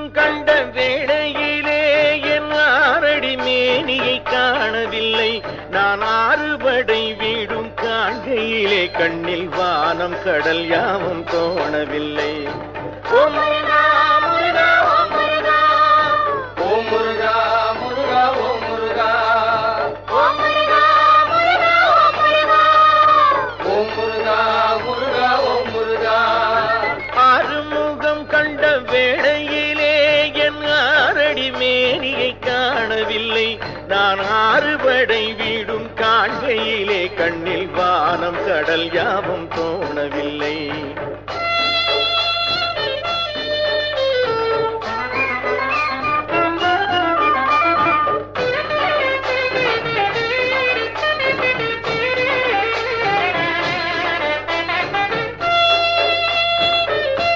ஆறுமுகம் கண்ட வேளையிலே என் ஆரடி மேனியை காணவில்லை. நான் ஆறுபடை வீடும் காண்கையிலே கண்ணில் வானம் கடல் யாவும் தோணவில்லை. ஓம் முருகா முருகா ஓம் முருகா ஓம் முருகா முருகா ஓம் முருகா ஓம் முருகா முருகா ஓம் முருகா ஓம் முருகா முருகா ஓம் முருகா. ஆறுமுகம் கண்ட வேளையிலே என் ஆரடி மேனியை காணவில்லை. நான் ஆறுபடை வீடும் காண்கையிலே கண்ணில் வானம் கடல் யாவும் தோணவில்லை.